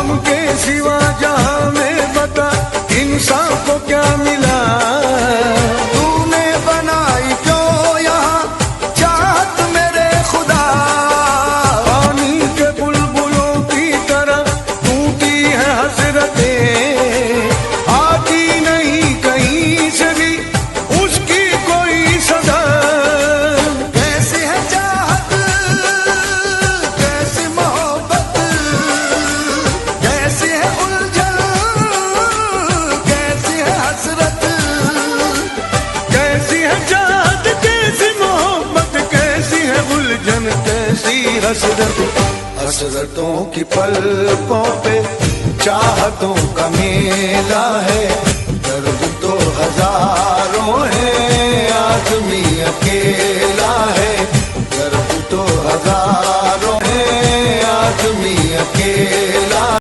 गम के सिवा जहां में बता इंसान को क्या मिला। तूने बनाई क्यों यहाँ चाहत मेरे खुदा। पानी के बुलबुलों की तरह टूटी है हसरतें, आती नहीं कहीं से भी उसकी कोई सदा। कैसी है चाहत, कैसी मोहब्बत, कैसी है उलझन, कैसी है हसरत। कैसी है चाहत, कैसी मोहब्बत, कैसी है उलझन, कैसी हसरत। हसरतों की पलकों पे चाहतों का मेला है।